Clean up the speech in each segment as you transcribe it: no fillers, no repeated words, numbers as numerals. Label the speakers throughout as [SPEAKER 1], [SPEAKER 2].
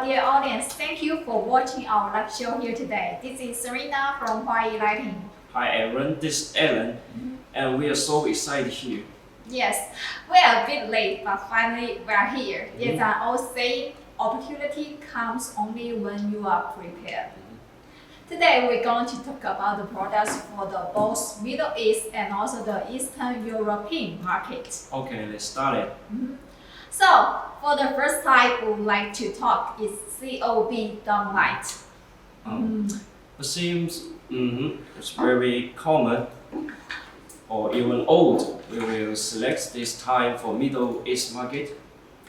[SPEAKER 1] dear audience, thank you for watching our live show here today. This is Serena from Huayi R&D.
[SPEAKER 2] Hi everyone, this is Alan, and we are so excited here.
[SPEAKER 1] Yes, we are a bit late, but finally we are here. There's an old saying, opportunity comes only when you are prepared. Today we're going to talk about the products for the both Middle East and also the Eastern European market.
[SPEAKER 2] Okay, let's start it.
[SPEAKER 1] So, for the first type we would like to talk is COB downlight.
[SPEAKER 2] It seems it's very common or even old. We will select this type for Middle East market.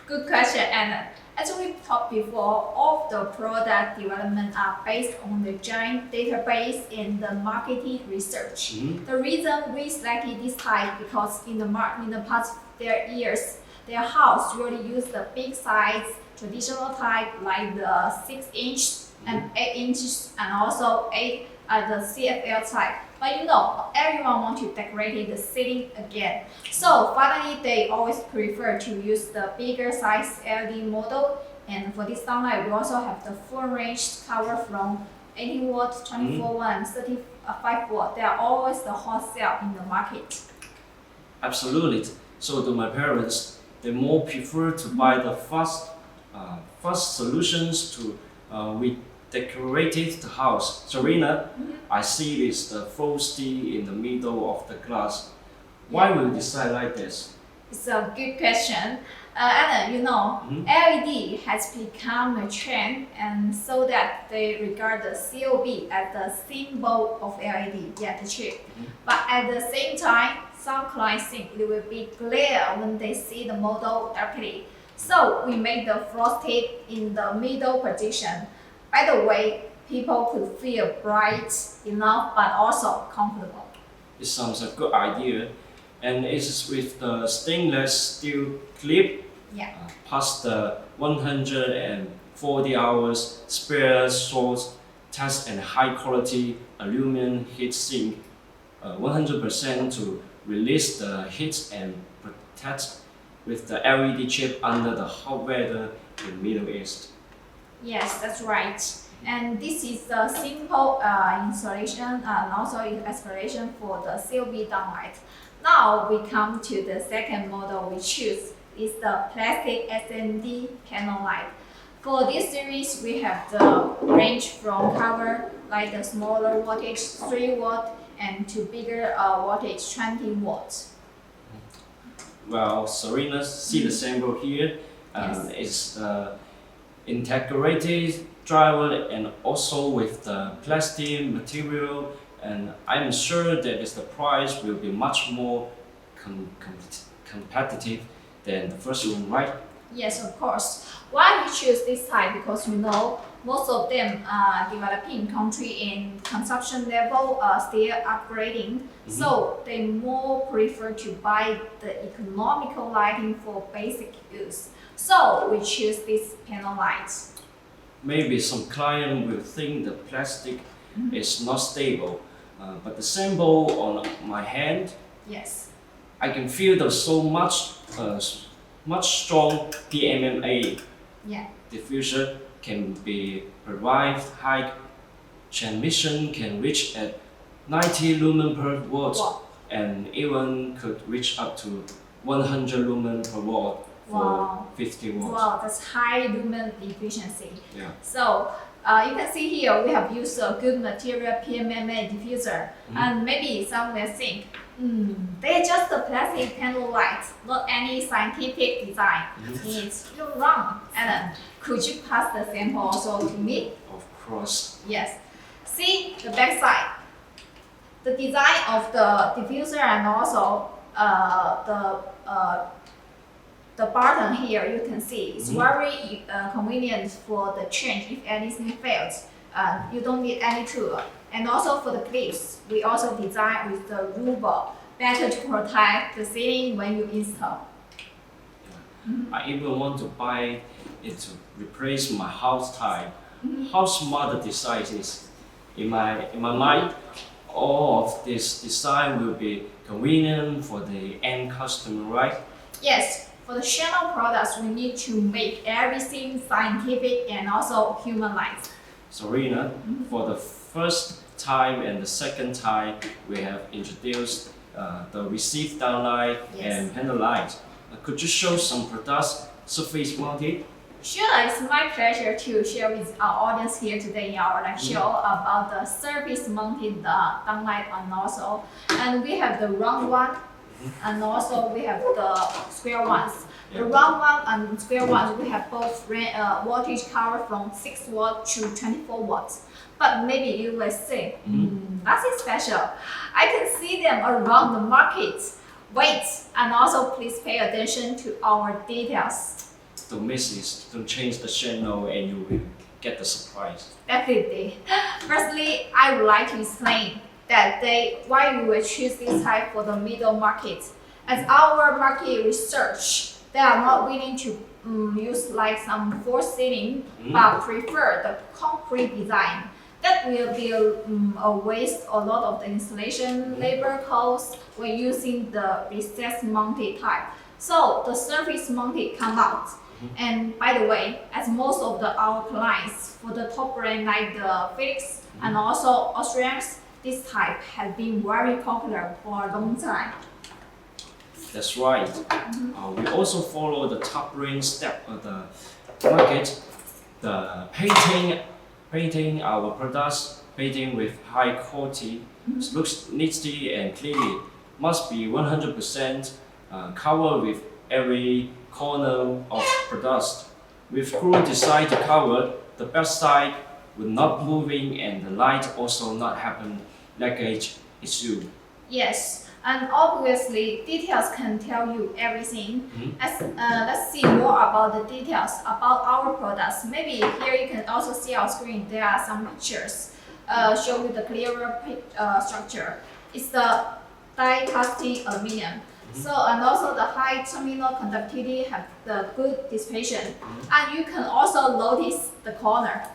[SPEAKER 1] Good question, and as we talked before, all of the product development are based on the giant database in the marketing research. The reason we selected this type because in the past years, their house really use the big size traditional type like the 6-inch and 8 inches and also the CFL type. But you know, everyone wants to decorate the ceiling again. So finally, they always prefer to use the bigger size LED model. And for this downlight, we also have the full range cover from 18 watt, 24 watt, and 35 watt. They are always the hot sale in the market.
[SPEAKER 2] Absolutely. So to my parents, they more prefer to buy the fast solutions to we decorated the house. Serena, I see this the frosty in the middle of the glass. Why will you decide like this?
[SPEAKER 1] It's a good question. Alan, you know, LED has become a trend, and so that they regard the COB as the symbol of LED, the chip. But at the same time, some clients think it will be glare when they see the model directly. So we made the frosted in the middle position. By the way, people could feel bright enough but also comfortable.
[SPEAKER 2] It sounds a good idea, and it's with the stainless steel clip. Past the 140 hours spare source test and high quality aluminum heat sink, 100% to release the heat and protect with the LED chip under the hot weather in Middle East.
[SPEAKER 1] Yes, that's right. And this is the simple installation and also explanation for the COB downlight. Now we come to the second model we choose. Is the plastic SMD panel light. For this series, we have the range from cover like the smaller wattage 3 watt and to bigger wattage 20 watts.
[SPEAKER 2] Well, Serena, see the sample here. It's the integrated driver and also with the plastic material, and I'm sure that the price will be much more competitive than the first one, right?
[SPEAKER 1] Yes, of course. Why we choose this type? Because you know most of them developing country in consumption level still upgrading, so they more prefer to buy the economical lighting for basic use. So we choose this panel lights.
[SPEAKER 2] Maybe some client will think the plastic is not stable, but the symbol on my hand,
[SPEAKER 1] yes,
[SPEAKER 2] I can feel the so much strong PMMA diffuser can be provide high transmission can reach at 90 lumen per watt and even could reach up to 100 lumen per watt for 50 watts.
[SPEAKER 1] Wow, that's high lumen efficiency.
[SPEAKER 2] Yeah.
[SPEAKER 1] So you can see here we have used a good material PMMA diffuser, and maybe some will think, they're just a plastic panel lights, not any scientific design. You're wrong. And could you pass the sample also to me?
[SPEAKER 2] Of course.
[SPEAKER 1] Yes. See the back side. The design of the diffuser and also the button here you can see it's very convenient for the change if anything fails. You don't need any tool. And also for the clips, we also design with the rubber, better to protect the ceiling when you install.
[SPEAKER 2] I even want to buy it to replace my house type. How smart the design is. In my mind, all of this design will be convenient for the end customer, right?
[SPEAKER 1] Yes, for the channel products, we need to make everything scientific and also humanized.
[SPEAKER 2] Serena, for the first time and the second time, we have introduced the receive downlight and panel light. Could you show some products surface mounted?
[SPEAKER 1] Sure, it's my pleasure to share with our audience here today in our lecture about the surface mounted downlight and we have the round one and also we have the square ones. The round one and square ones, we have both voltage cover from 6 watts to 24 watts. But maybe you will say, nothing special. I can see them around the market. Wait, and also please pay attention to our details.
[SPEAKER 2] Don't miss it, don't change the channel and you will get the surprise.
[SPEAKER 1] Definitely. Firstly, I would like to explain that why we will choose this type for the middle market. As our market research, they are not willing to use like some false ceiling, but prefer the concrete design. That will be a waste a lot of the installation labor costs when using the recessed mounted type. So the surface mounted come out. And by the way, as most of our clients for the top brand like the Philips and also Austrians, this type has been very popular for a long time.
[SPEAKER 2] That's right. We also follow the top range step of the market, the painting our products, painting with high quality, looks neatly and cleanly, must be 100% covered with every corner of products. With cruel design to cover, the backside will not moving and the light also not happen leakage issue.
[SPEAKER 1] Yes, and obviously details can tell you everything. Let's see more about the details about our products. Maybe here you can also see our screen. There are some pictures show you the clearer structure. It's the die-casting aluminum. So and also the high terminal conductivity have the good dissipation. And you can also notice the corner,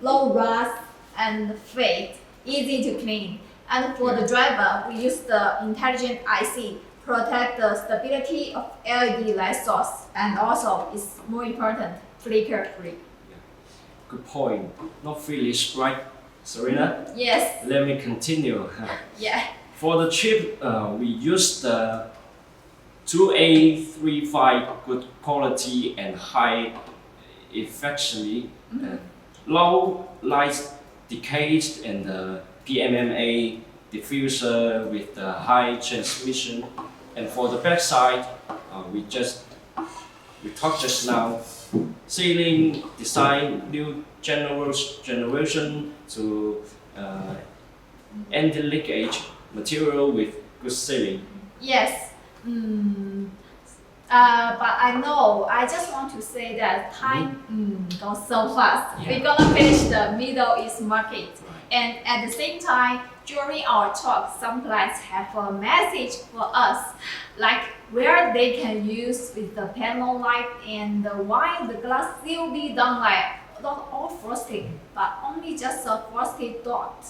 [SPEAKER 1] low rust and fade, easy to clean. And for the driver, we use the intelligent IC, protect the stability of LED light source, and also it's more important, flicker free.
[SPEAKER 2] Good point. Not finished, right, Serena?
[SPEAKER 1] Yes.
[SPEAKER 2] Let me continue.
[SPEAKER 1] Yeah.
[SPEAKER 2] For the chip, we use the 2A35 good quality and high efficiency, low light decay and the PMMA diffuser with the high transmission. And for the backside, we talked just now, ceiling design new generation to anti-leakage material with good sealing.
[SPEAKER 1] Yes. But I just want to say that time goes so fast. We're gonna finish the Middle East market. And at the same time, during our talk, some clients have a message for us, like where they can use with the panel light and why the glass still be done like not all frosted, but only just a frosted dot.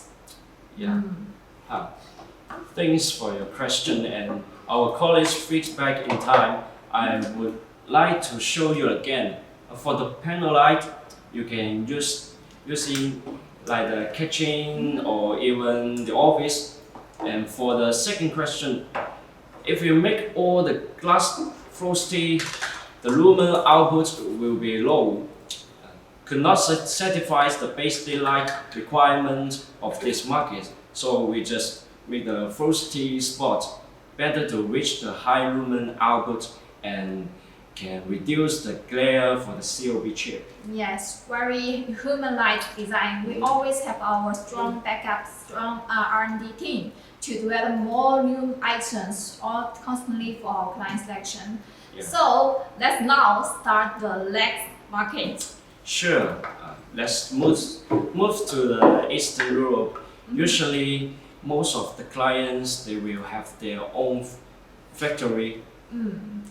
[SPEAKER 2] Thanks for your question and our college feedback in time. I would like to show you again. For the panel light, you can using like the kitchen or even the office. And for the second question, if you make all the glass frosty, the lumen output will be low. Could not satisfy the base daylight requirement of this market. So we just make the frosty spot better to reach the high lumen output and can reduce the glare for the COB chip.
[SPEAKER 1] Yes, very human-like design. We always have our strong backup, strong R&D team to develop more new items all constantly for our client selection. So let's now start the next market.
[SPEAKER 2] Sure. Let's move to the Eastern Europe. Usually, most of the clients they will have their own factory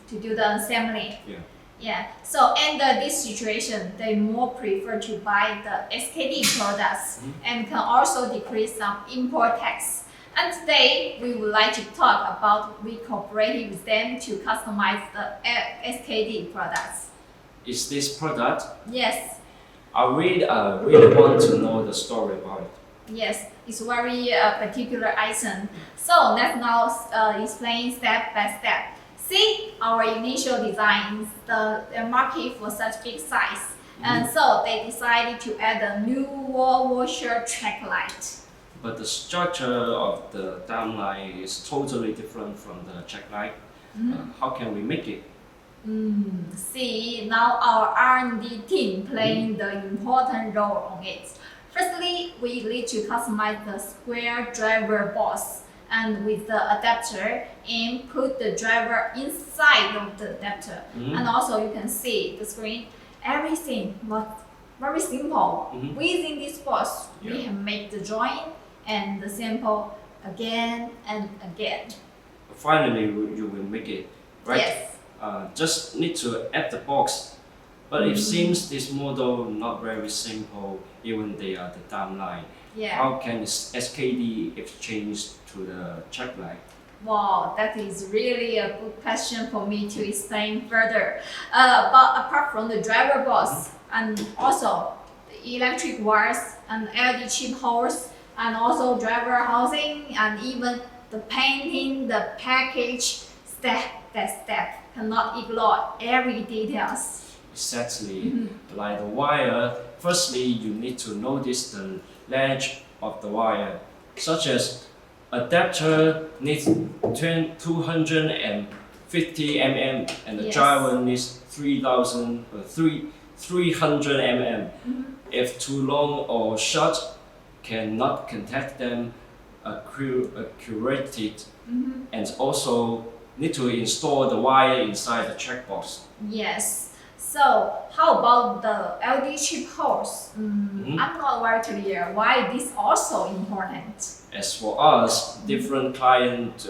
[SPEAKER 1] to do the assembly. So under this situation, they more prefer to buy the SKD products and can also decrease some import tax. And today we would like to talk about we cooperated with them to customize the SKD products.
[SPEAKER 2] Is this product?
[SPEAKER 1] Yes.
[SPEAKER 2] I really want to know the story about it.
[SPEAKER 1] Yes, it's very particular item. So let's now explain step by step. See, our initial design is the market for such big size. And so they decided to add a new wall washer track light.
[SPEAKER 2] But the structure of the downlight is totally different from the check light. How can we make it?
[SPEAKER 1] See, now our R&D team playing the important role on it. Firstly, we need to customize the square driver box, and with the adapter, and put the driver inside of the adapter. And also you can see the screen. Everything was very simple. Within this box, we have made the drawing and the sample again and again.
[SPEAKER 2] Finally, you will make it, right?
[SPEAKER 1] Yes.
[SPEAKER 2] Just need to add the box. But it seems this model not very simple, even they are the downline.
[SPEAKER 1] Yeah.
[SPEAKER 2] How can SKD exchange to the check light?
[SPEAKER 1] Wow, that is really a good question for me to explain further. But apart from the driver box and also the electric wires and LED chip holes and also driver housing and even the painting, the package, step by step, cannot ignore every details.
[SPEAKER 2] Exactly. Like the wire, firstly you need to notice the length of the wire, such as adapter needs 250 mm and the driver needs 300 mm. If too long or short, cannot contact them accurately, and also need to install the wire inside the checkbox.
[SPEAKER 1] Yes. So how about the LED chip holes? I'm not very clear why this also important.
[SPEAKER 2] As for us, different clients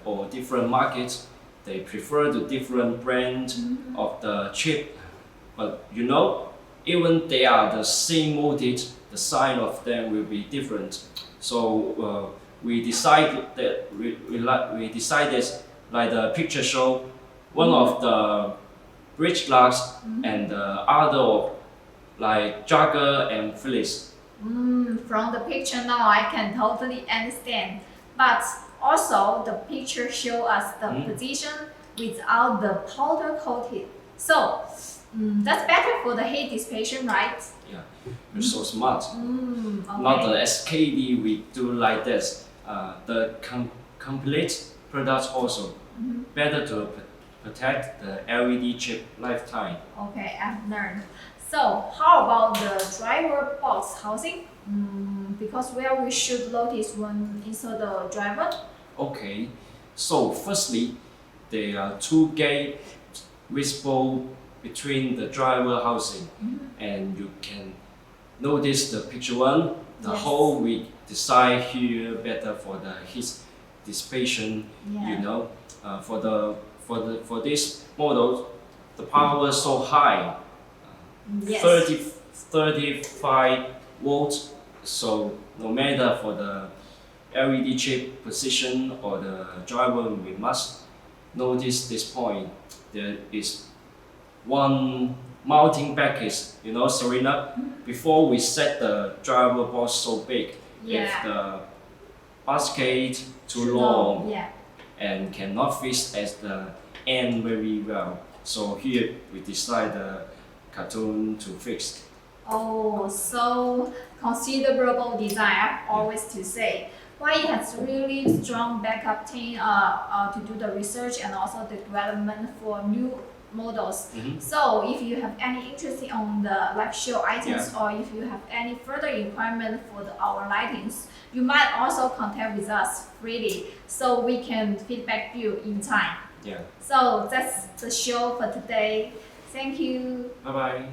[SPEAKER 2] or different markets, they prefer the different brand of the chip. But you know, even they are the same molded, the sign of them will be different. So we decided like the picture show, one of the bridge glass and the other like Jagger and Phyllis.
[SPEAKER 1] From the picture now I can totally understand. But also the picture show us the position without the powder coated. So that's better for the heat dissipation, right?
[SPEAKER 2] Yeah, you're so smart.
[SPEAKER 1] Okay.
[SPEAKER 2] Not the SKD we do like this. The complete product also better to protect the LED chip lifetime.
[SPEAKER 1] Okay, I've learned. So how about the driver box housing? Because where we should notice when inside the driver?
[SPEAKER 2] Okay, so firstly, there are two gates visible between the driver housing, and you can notice the picture one. The hole we design here better for the heat dissipation. You know, for this model, the power is so high, 35 volts. So no matter for the LED chip position or the driver, we must notice this point. There is one mounting package, you know, Serena, before we set the driver box so big. If the basket too long and cannot fit as the end very well. So here we decide the cartoon to fix.
[SPEAKER 1] Oh, so considerable design, I always to say. Huayi has really strong backup team to do the research and also the development for new models. So if you have any interest on the live show items or if you have any further requirement for our lightings, you might also contact with us freely so we can feedback you in time. So that's the show for today. Thank you.
[SPEAKER 2] Bye bye.